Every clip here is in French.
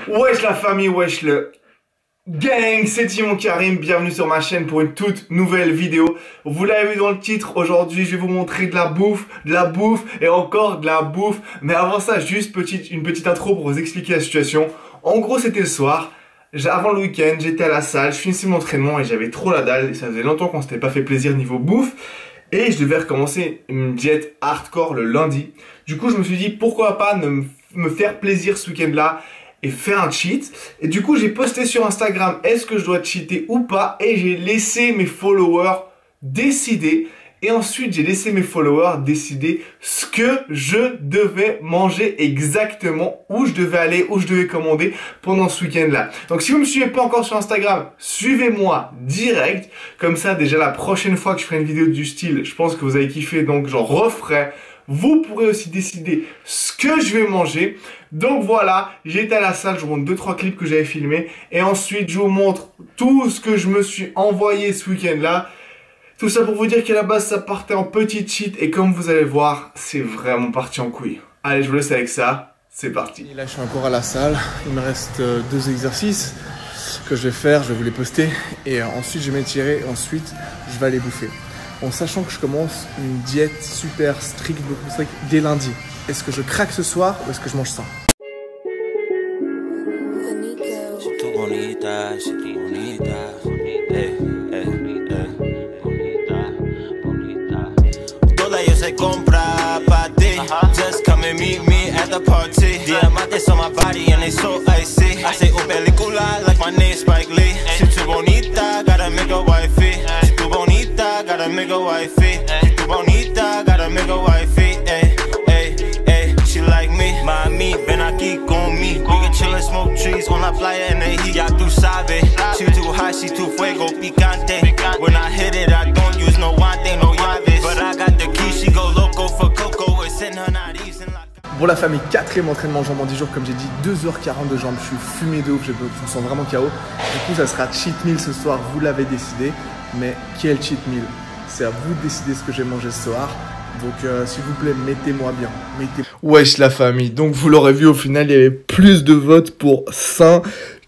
Wesh la famille, wesh le gang, c'est Timon Karim, bienvenue sur ma chaîne pour une toute nouvelle vidéo. Vous l'avez vu dans le titre, aujourd'hui je vais vous montrer de la bouffe et encore de la bouffe. Mais avant ça, juste une petite intro pour vous expliquer la situation. En gros c'était le soir, avant le week-end, j'étais à la salle, je finissais mon entraînement et j'avais trop la dalle. Et ça faisait longtemps qu'on s'était pas fait plaisir niveau bouffe. Et je devais recommencer une diète hardcore le lundi. Du coup je me suis dit pourquoi pas me faire plaisir ce week-end-là et faire un cheat. Et du coup j'ai posté sur Instagram est-ce que je dois cheater ou pas, et j'ai laissé mes followers décider. Et ensuite j'ai laissé mes followers décider ce que je devais manger exactement, où je devais aller, où je devais commander pendant ce week-end-là. Donc si vous ne me suivez pas encore sur Instagram, suivez-moi direct. Comme ça déjà la prochaine fois que je ferai une vidéo du style, je pense que vous avez kiffé, donc j'en referai. Vous pourrez aussi décider ce que je vais manger. Donc voilà, j'étais à la salle, je vous montre 2-3 clips que j'avais filmés. Et ensuite, je vous montre tout ce que je me suis envoyé ce week-end-là. Tout ça pour vous dire qu'à la base, ça partait en petit cheat. Et comme vous allez voir, c'est vraiment parti en couille. Allez, je vous laisse avec ça. C'est parti. Et là, je suis encore à la salle. Il me reste 2 exercices que je vais faire. Je vais vous les poster. Et ensuite, je vais m'étirer. Ensuite, je vais aller bouffer. En sachant que je commence une diète super stricte dès lundi. Est-ce que je craque ce soir ou est-ce que je mange ça? Just come and meet me at the party. Diamantes on my body and they so icy. I say, oh, película, like my name Spike Lee. Si tu bonita, gotta make a wifey. Si tu bonita, gotta make a wifey. Si tu bonita, gotta make a wifey. Ay, ay, ay, she like me. Mami, ven aquí conmigo. We can chill and smoke trees on la playa in the heat. Ya tú sabes, she too hot, she too fuego picante. When I hit it, I don't use no guante, no llaves. But I got the key, she go loco for coco. Bon la famille, 4e entraînement jambes en 10 jours, comme j'ai dit, 2h40 de jambes, je suis fumé de ouf, je me sens vraiment KO. Du coup ça sera cheat meal ce soir, vous l'avez décidé. Mais quel cheat meal? C'est à vous de décider ce que j'ai mangé ce soir. Donc s'il vous plaît, mettez-moi bien. Wesh la famille, donc vous l'aurez vu, au final il y avait plus de votes pour sain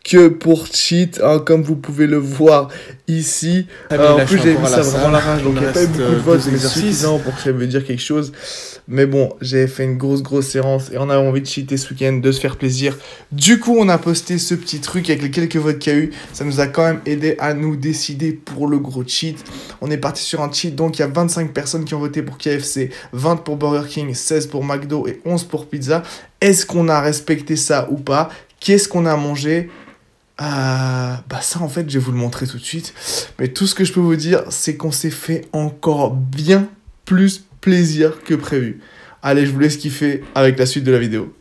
que pour cheat, hein, comme vous pouvez le voir ici. En plus j'ai vu ça vraiment la rage, donc il n'y a pas eu beaucoup de votes, c'est suffisant pour que ça veut dire quelque chose. Mais bon, j'ai fait une grosse séance et on avait envie de cheater ce week-end, de se faire plaisir. Du coup, on a posté ce petit truc avec les quelques votes qu'il y a eu. Ça nous a quand même aidé à nous décider pour le gros cheat. On est parti sur un cheat, donc il y a 25 personnes qui ont voté pour KFC, 20 pour Burger King, 16 pour McDo et 11 pour pizza. Est-ce qu'on a respecté ça ou pas? Qu'est-ce qu'on a mangé? Bah ça en fait je vais vous le montrer tout de suite. Mais tout ce que je peux vous dire, c'est qu'on s'est fait encore bien plus plaisir que prévu. Allez, je vous laisse kiffer avec la suite de la vidéo.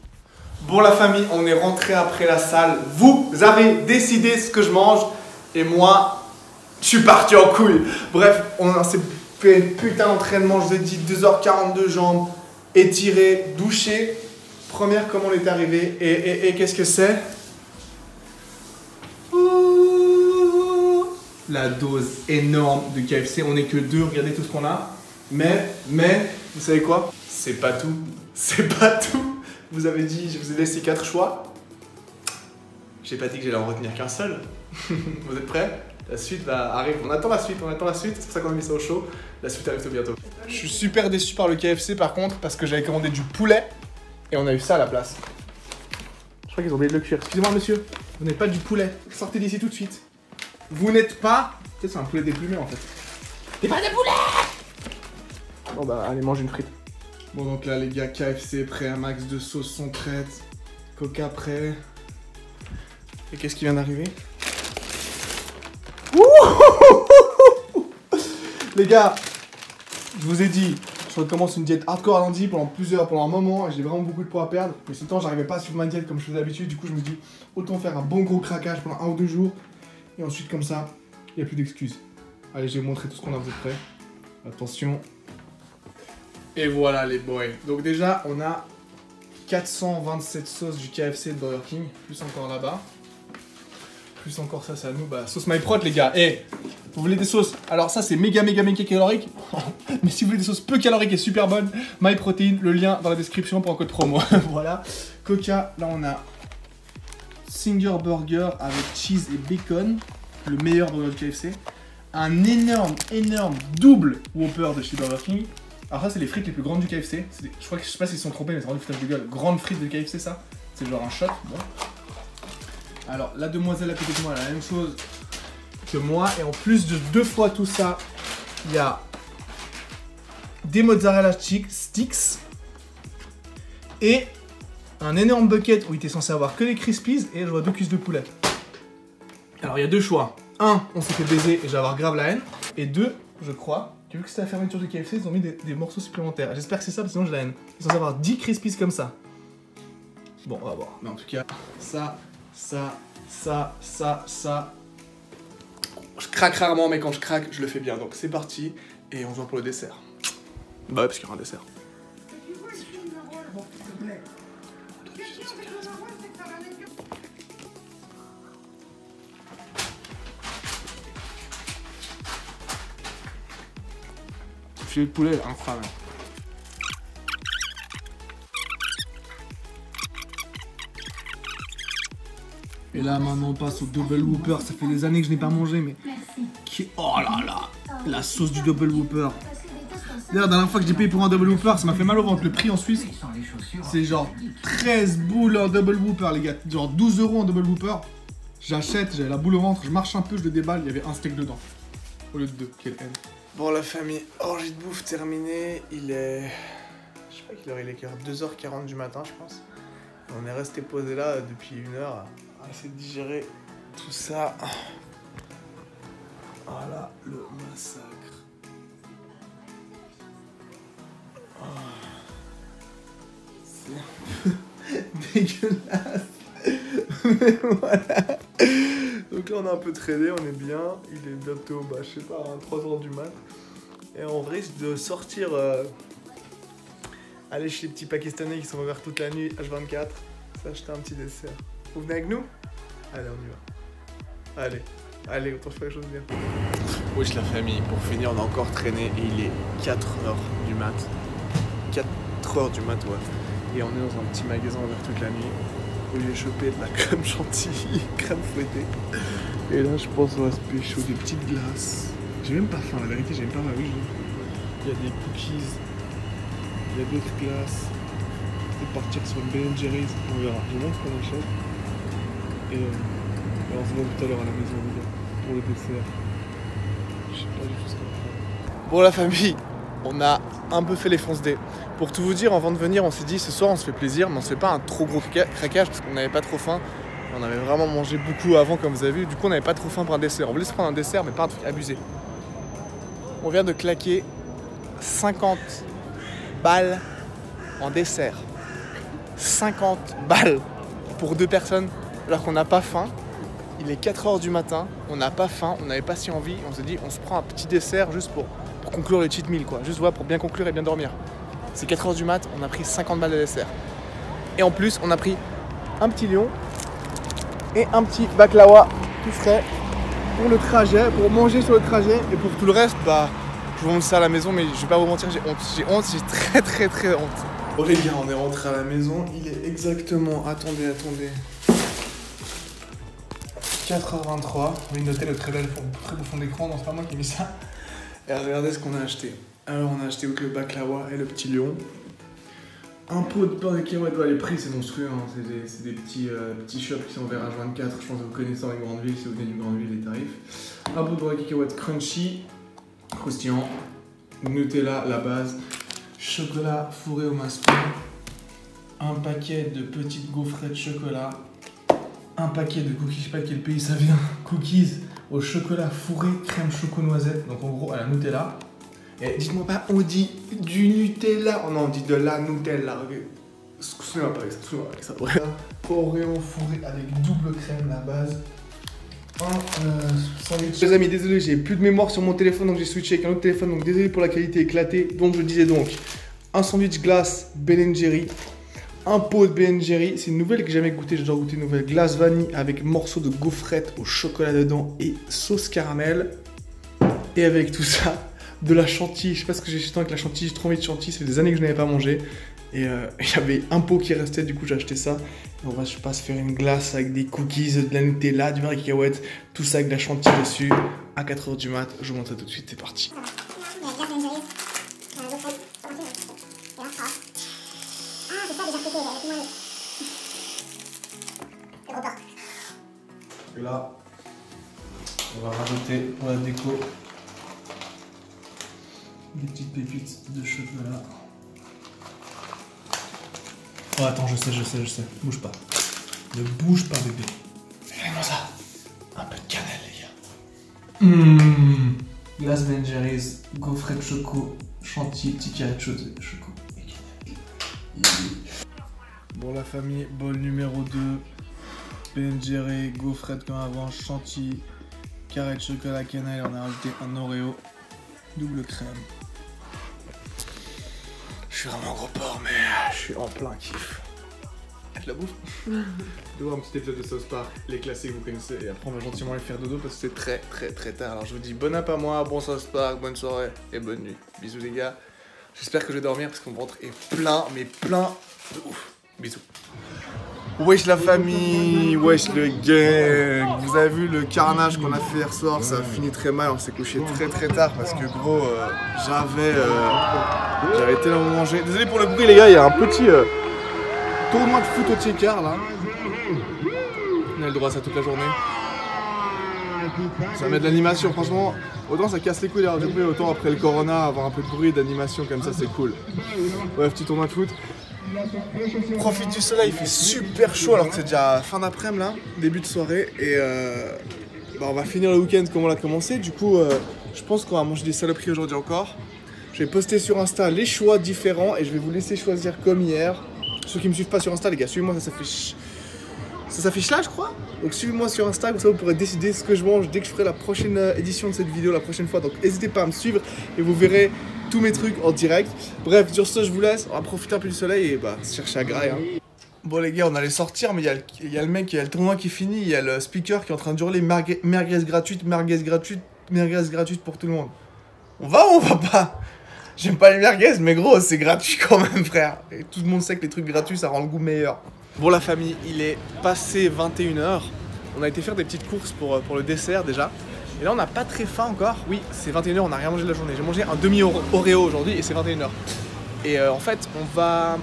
Bon la famille, on est rentré après la salle. Vous avez décidé ce que je mange et moi, je suis parti en couille. Bref, on s'est fait un putain d'entraînement, je vous ai dit 2h40 de jambes, étiré, douché. Première commande est arrivée et qu'est-ce que c'est? La dose énorme de KFC, on n'est que 2, regardez tout ce qu'on a. Mais, vous savez quoi? C'est pas tout. C'est pas tout. Vous avez dit, je vous ai laissé 4 choix. J'ai pas dit que j'allais en retenir qu'un seul. Vous êtes prêts? La suite va arriver. On attend la suite, c'est pour ça qu'on a mis ça au chaud. La suite arrive tout bientôt. Je suis super déçu par le KFC par contre, parce que j'avais commandé du poulet et on a eu ça à la place. Je crois qu'ils ont oublié de le cuire. Excusez-moi monsieur, vous n'êtes pas du poulet. Sortez d'ici tout de suite. Vous n'êtes pas... Peut-être c'est un poulet déplumé en fait. T'es pas des poulets! Bon bah allez manger une frite. Bon donc là les gars, KFC prêt, un max de sauces sont prêtes. Coca prêt. Et qu'est-ce qui vient d'arriver? Les gars, je vous ai dit, je recommence une diète hardcore à lundi pendant un moment et j'ai vraiment beaucoup de poids à perdre. Mais ce temps j'arrivais pas à suivre ma diète comme je faisais d'habitude, du coup je me dis autant faire un bon gros craquage pendant 1 ou 2 jours. Et ensuite comme ça, il n'y a plus d'excuses. Allez, je vais vous montrer tout ce qu'on a, vous êtes prêts? Attention. Et voilà les boys. Donc déjà, on a 427 sauces du KFC de Burger King, plus encore là-bas. Plus encore ça, c'est à nous. Bah, sauce MyProt les gars. Et vous voulez des sauces? Alors ça, c'est méga calorique. Mais si vous voulez des sauces peu caloriques et super bonnes, MyProtein, le lien dans la description pour un code promo. Voilà. Coca, là on a Singer Burger avec cheese et bacon, le meilleur burger de KFC. Un énorme double Whopper de chez Burger King. Alors ça c'est les frites les plus grandes du KFC. Je crois que je sais pas s'ils se sont trompés mais c'est vraiment du foutage de gueule. Grande frite de KFC ça. C'est genre un shot. Bon. Alors la demoiselle à côté de moi elle a la même chose que moi. Et en plus de 2 fois tout ça, il y a des mozzarella sticks et un énorme bucket où il était censé avoir que les Crispies et je vois 2 cuisses de poulet. Alors il y a 2 choix. 1, on s'est fait baiser et je vais avoir grave la haine. Et 2, je crois, que vu que c'était la fermeture du KFC, ils ont mis des morceaux supplémentaires. J'espère que c'est ça parce que sinon j'ai la haine. Ils sont censés avoir 10 Crispies comme ça. Bon, on va voir. Mais en tout cas, ça. Je craque rarement, mais quand je craque, je le fais bien. Donc c'est parti et on se voit pour le dessert. Bah ouais, parce qu'il y aura un dessert. Filet de poulet, incroyable. Et là maintenant on passe au double whopper, ça fait des années que je n'ai pas mangé mais oh là là, la sauce du double whopper. D'ailleurs la dernière fois que j'ai payé pour un double whopper, ça m'a fait mal au ventre. Le prix en Suisse, c'est genre 13 boules un double whopper les gars, genre 12 € un double whopper. J'achète, j'avais la boule au ventre, je marche un peu, je le déballe, il y avait un steak dedans. Au lieu de 2, quelle haine. Bon la famille, orgie de bouffe terminée, il est... Je sais pas quelle heure il est, 2h40 du matin je pense. On est resté posé là depuis 1 heure à essayer de digérer tout ça. Voilà le massacre. Oh. C'est dégueulasse. Mais voilà. Donc là on a un peu tradé, on est bien. Il est bientôt, bah, je sais pas, 3h du mat. Et on risque de sortir, aller chez les petits Pakistanais qui sont ouverts toute la nuit, H24, s'acheter un petit dessert. Vous venez avec nous? Allez, on y va. Allez, autant faire les choses bien. Wesh la famille, pour finir, on a encore traîné et il est 4h du mat. 4h du mat, ouais. Et on est dans un petit magasin ouvert toute la nuit où j'ai chopé de la crème chantilly, crème fouettée. Et là, je pense qu'on va se pécho des petites glaces. J'ai même pas faim, la vérité, j'ai même pas faim. Oui, il y a des cookies, il y a d'autres glaces. De partir sur une Ben & Jerry's, on verra. Je montre ce qu'on achète. Et on se voit tout à l'heure à la maison pour le dessert. Je sais pas du tout ce qu'on va faire. Bon la famille, on a un peu fait les fonce dés. Pour tout vous dire, avant de venir, on s'est dit ce soir on se fait plaisir, mais on se fait pas un trop gros craquage parce qu'on n'avait pas trop faim. On avait vraiment mangé beaucoup avant comme vous avez vu, du coup on n'avait pas trop faim pour un dessert. On voulait se prendre un dessert mais pas un truc abusé. On vient de claquer 50 balles en dessert. 50 balles pour 2 personnes alors qu'on n'a pas faim. Il est 4h du matin, on n'a pas faim, on n'avait pas si envie. On s'est dit on se prend un petit dessert juste pour conclure le cheat meal quoi. Juste voilà, pour bien conclure et bien dormir. C'est 4h du mat, on a pris 50 balles de dessert. Et en plus on a pris un petit lion et un petit baklawa tout frais pour le trajet, pour manger sur le trajet. Et pour tout le reste, bah je vous montre ça à la maison mais je vais pas vous mentir, j'ai honte, j'ai très honte. Bon les gars, on est rentré à la maison, il est exactement, attendez, 4h23. Oui, notez le très beau fond d'écran, non c'est pas moi qui ai mis ça. Et regardez ce qu'on a acheté. Alors on a acheté le baklawa et le petit lion. Un pot de pain de cacahuètes, les prix c'est monstrueux, hein. C'est des petits shops qui sont ouverts à H24, je pense que vous connaissez dans les grandes villes, si vous venez d'une grande ville les tarifs. Un pot de pain de cacahuètes crunchy, croustillant, Nutella, la base, chocolat fourré au massepain, un paquet de petites gaufrettes chocolat, un paquet de cookies, je sais pas de quel pays ça vient, cookies au chocolat fourré, crème choco-noisette, donc en gros à la Nutella. Et dites-moi pas, on dit du Nutella, oh non, on dit de la Nutella, ok. Excusez-moi pas avec ça, ouais. Oreo fourré avec double crème, la base. Un sandwich. Les amis, désolé, j'ai plus de mémoire sur mon téléphone, donc j'ai switché avec un autre téléphone, donc désolé pour la qualité éclatée. Donc je disais donc, un sandwich glace Ben & Jerry, un pot de Ben & Jerry, c'est une nouvelle que j'ai jamais goûté, j'ai déjà goûté une nouvelle glace vanille avec morceaux de gaufrette au chocolat dedans et sauce caramel. Et avec tout ça, de la chantilly, je sais pas ce que j'ai acheté avec la chantilly, j'ai trop envie de chantilly, ça fait des années que je n'avais pas mangé. Et il y avait un pot qui restait, du coup j'ai acheté ça. Et on va, je passe faire une glace avec des cookies, de la Nutella, du beurre de cacahuète, tout ça avec de la chantilly dessus. À 4 h du mat, je vous montre ça tout de suite, c'est parti. Et là, on va rajouter pour la déco des petites pépites de chocolat. Oh attends, je sais. Bouge pas. Ne bouge pas bébé. Regardez-moi ça. Un peu de cannelle les gars. Glace Ben Jerry's, gaufret de choco, chantilly, petit carré de choco et cannelle. Bon la famille, bol numéro 2. Ben Jerry, gaufrette comme avant, chantilly, carré de chocolat, cannelle, on a rajouté un Oreo, double crème. Je suis vraiment gros porc, mais je suis en plein kiff. Je la bouffe. De voir un petit épisode de South Park, les classiques vous connaissez, et après on va gentiment aller faire dodo parce que c'est très tard. Alors je vous dis bon app à moi, bon South Park, bonne soirée et bonne nuit. Bisous les gars. J'espère que je vais dormir parce que mon ventre est plein, mais plein de ouf. Bisous. Wesh la famille, wesh le gang. Vous avez vu le carnage qu'on a fait hier soir, ça a fini très mal, on s'est couché très tard parce que gros j'avais tellement mangé. Désolé pour le bruit les gars, il y a un petit tournoi de foot au Tchekar là. On a le droit à ça toute la journée. Ça met de l'animation, franchement, autant ça casse les couilles d'ailleurs du bruit, autant après le corona avoir un peu de bruit, d'animation comme ça c'est cool. Bref, petit tournoi de foot. Profite du soleil, il fait super chaud alors que c'est déjà fin d'après-midi là, début de soirée et on va finir le week-end comme on l'a commencé. Du coup, je pense qu'on va manger des saloperies aujourd'hui encore. Je vais poster sur Insta les choix différents et je vais vous laisser choisir comme hier. Ceux qui me suivent pas sur Insta, les gars, suivez-moi, ça s'affiche là je crois. Donc suivez-moi sur Insta, comme ça vous pourrez décider ce que je mange dès que je ferai la prochaine édition de cette vidéo la prochaine fois. Donc n'hésitez pas à me suivre et vous verrez tous mes trucs en direct. Bref, sur ce je vous laisse, on va profiter un peu du soleil et chercher à grailler. Bon les gars, on allait sortir mais il y a le mec, il y a le tournoi qui finit, il y a le speaker qui est en train de hurler merguez gratuite pour tout le monde. On va ou on va pas? J'aime pas les merguez mais gros c'est gratuit quand même frère. Et tout le monde sait que les trucs gratuits ça rend le goût meilleur. Bon la famille, il est passé 21 h. On a été faire des petites courses pour le dessert déjà. Et là on n'a pas très faim encore. Oui, c'est 21 h, on n'a rien mangé de la journée. J'ai mangé un demi-Oreo aujourd'hui et c'est 21 h. Et en fait on va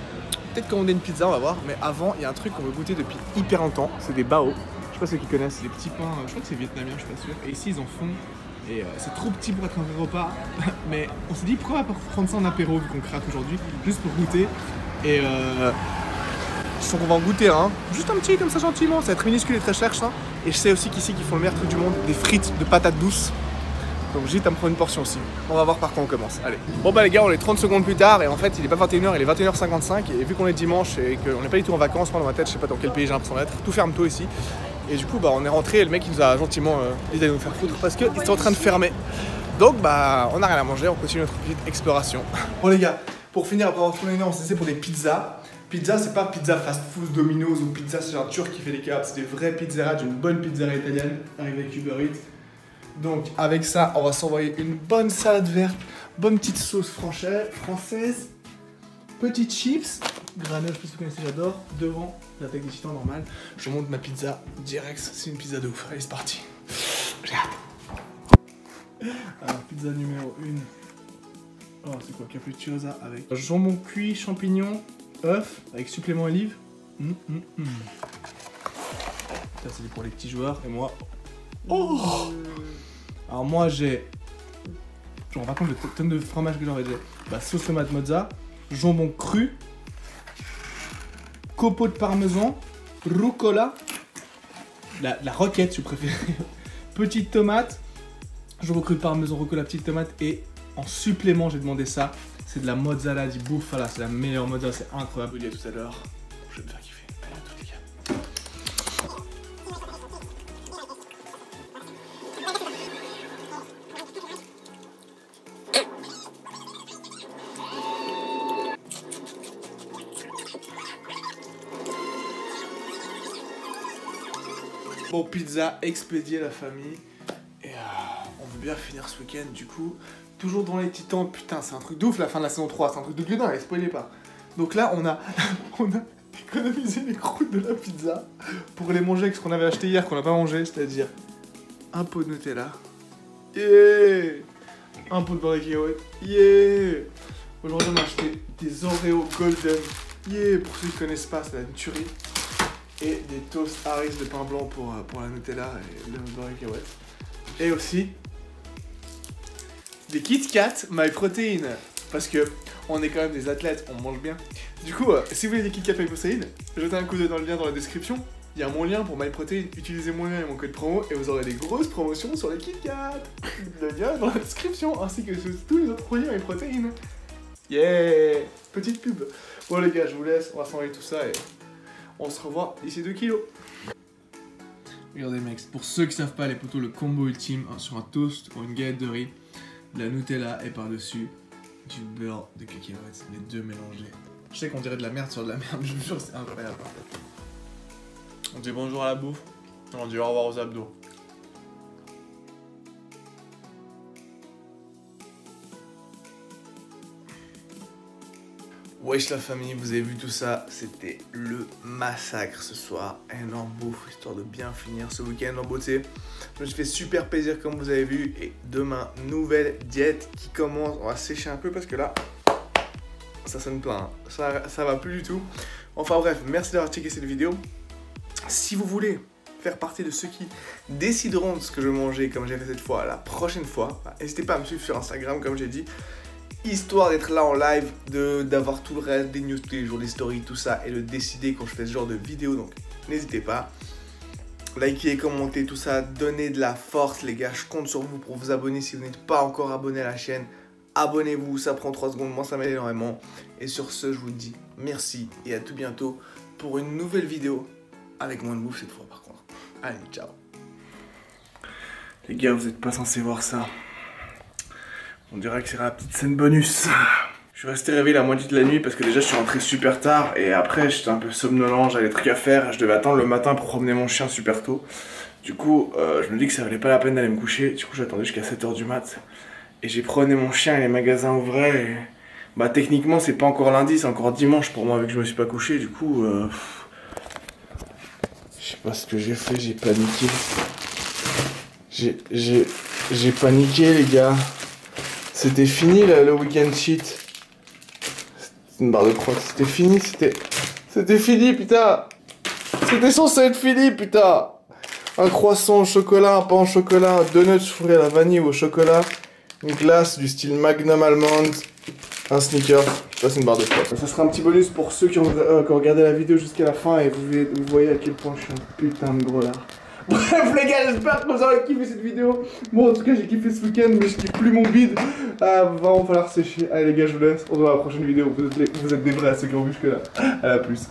peut-être commander une pizza, on va voir. Mais avant il y a un truc qu'on veut goûter depuis hyper longtemps. C'est des bao. Je sais pas ceux qui connaissent, les petits pains, je crois que c'est vietnamien, je suis pas sûr. Et ici ils en font. Et c'est trop petit pour être un vrai repas. Mais on s'est dit pourquoi pas prendre ça en apéro vu qu'on craque aujourd'hui. Juste pour goûter. Et je sens qu'on va en goûter un, juste un petit comme ça gentiment, ça va être minuscule et très cher ça. Et je sais aussi qu'ici qu'ils font le meilleur truc du monde, des frites de patates douces. Donc j'ai hâte à me prendre une portion aussi. On va voir par quoi on commence, allez. Bon bah les gars, on est 30 secondes plus tard et en fait il est pas 21 h, il est 21 h 55. Et vu qu'on est dimanche et qu'on n'est pas du tout en vacances, moi dans ma tête, je sais pas dans quel pays j'ai l'impression d'être, tout ferme tôt ici. Et du coup bah on est rentré et le mec il nous a gentiment dit d'aller nous faire foutre parce qu'il était en train de fermer. Donc bah on a rien à manger, on continue notre petite exploration. Bon les gars, pour finir après avoir tourné une heure, on s'est laissé pour des pizzas. Pizza, c'est pas pizza fast food Domino's ou pizza c'est un turc qui fait des kebabs, c'est des vraies pizzerias d'une bonne pizzeria italienne arrivée avec Uber Eats. Donc avec ça, on va s'envoyer une bonne salade verte, bonne petite sauce française, petites chips, granule, je sais pas si vous connaissez, j'adore, devant la tête des titans normale. Je monte ma pizza direct, c'est une pizza de ouf. Allez, c'est parti. J'ai hâte. Alors, pizza numéro 1. Oh, c'est quoi? Capricciosa avec jambon cuit, champignons, œuf avec supplément olive. Ça c'est pour les petits joueurs et moi. Oh. Alors moi j'ai. Je me rends pas compte le tonne de fromage que j'en ai. Bah, sauce tomate mozza, jambon cru, copeaux de parmesan, rucola, la roquette si vous préférez, petite tomate, jambon cru, parmesan, rucola, petite tomate et en supplément j'ai demandé ça. C'est de la mozzarella di bufala, c'est la meilleure mozzarella, c'est incroyable. Je vous dis à tout à l'heure, je vais me faire kiffer. Allez, à tous les gars. Bon, pizza expédiée la famille. Et on veut bien finir ce week-end du coup. Toujours dans les titans, putain c'est un truc de ouf la fin de la saison 3, c'est un truc de gueudin, allez spoilez pas. Donc là, on a économisé les croûtes de la pizza pour les manger avec ce qu'on avait acheté hier, qu'on n'a pas mangé, c'est-à-dire un pot de Nutella. Yeah! Un pot de beurre de cacahuète. Yeah! Aujourd'hui, on a acheté des Oreo Golden. Yeah! Pour ceux qui ne connaissent pas, c'est la tuerie. Et des toasts Harris de pain blanc pour la Nutella et le beurre de cacahuète. Et aussi des Kit Kat My Protein. Parce que on est quand même des athlètes, on mange bien. Du coup, si vous voulez des Kit Kat My Protein, jetez un coup d'œil dans le lien dans la description. Il y a mon lien pour My Protein. Utilisez mon lien et mon code promo et vous aurez des grosses promotions sur les Kit Kat. Le lien est dans la description, ainsi que sur tous les autres produits My Protein. Yeah! Petite pub. Bon les gars, je vous laisse, on va s'enlever tout ça et on se revoit d'ici 2 kilos. Regardez mec, pour ceux qui savent pas les potos, le combo ultime sur un toast ou une galette de riz, de la Nutella et par-dessus du beurre de cacahuètes, les deux mélangés. Je sais qu'on dirait de la merde sur de la merde, je vous jure c'est incroyable. On dit bonjour à la bouffe, on dit au revoir aux abdos. Wesh la famille, vous avez vu tout ça, c'était le massacre ce soir, énorme bouffe, histoire de bien finir ce week-end en beauté. Je me suis fait super plaisir comme vous avez vu et demain, nouvelle diète qui commence, on va sécher un peu parce que là, ça sonne plein, ça va plus du tout. Enfin bref, merci d'avoir checké cette vidéo. Si vous voulez faire partie de ceux qui décideront de ce que je vais manger comme j'ai fait cette fois, la prochaine fois, n'hésitez pas à me suivre sur Instagram comme j'ai dit. Histoire d'être là en live, d'avoir tout le reste, des news tous les jours, des stories, tout ça, et de décider quand je fais ce genre de vidéo, donc n'hésitez pas. Likez, commentez, tout ça, donnez de la force les gars, je compte sur vous pour vous abonner si vous n'êtes pas encore abonné à la chaîne. Abonnez-vous, ça prend 3 secondes, moi ça m'aide énormément. Et sur ce, je vous dis merci et à tout bientôt pour une nouvelle vidéo, avec moins de bouffe cette fois par contre. Allez, ciao. Les gars, vous n'êtes pas censés voir ça. On dirait que c'est la petite scène bonus. Je suis resté réveillé la moitié de la nuit parce que déjà je suis rentré super tard et après j'étais un peu somnolent, j'avais des trucs à faire, je devais attendre le matin pour promener mon chien super tôt. Du coup, je me dis que ça valait pas la peine d'aller me coucher, du coup j'attendais jusqu'à 7 h du mat. Et j'ai promené mon chien et les magasins ouvraient et... Bah techniquement c'est pas encore lundi, c'est encore dimanche pour moi vu que je me suis pas couché, du coup... Je sais pas ce que j'ai fait, j'ai paniqué. J'ai paniqué les gars. C'était fini là, le week-end cheat. C'est une barre de crotte, c'était fini, c'était fini putain. C'était censé être fini putain. Un croissant au chocolat, un pain au chocolat, un donut fourré à la vanille ou au chocolat, une glace du style Magnum Almond, un sneaker, ça c'est une barre de crotte. Ça sera un petit bonus pour ceux qui ont regardé la vidéo jusqu'à la fin et vous voyez à quel point je suis un putain de gros lard. Bref les gars, j'espère que vous aurez kiffé cette vidéo. Bon en tout cas j'ai kiffé ce week-end mais je kiffe plus mon bide. Va vraiment falloir sécher. Allez les gars, je vous laisse, on se voit à la prochaine vidéo. Vous êtes des vrais à ceux qui ont vu jusque là. À la plus.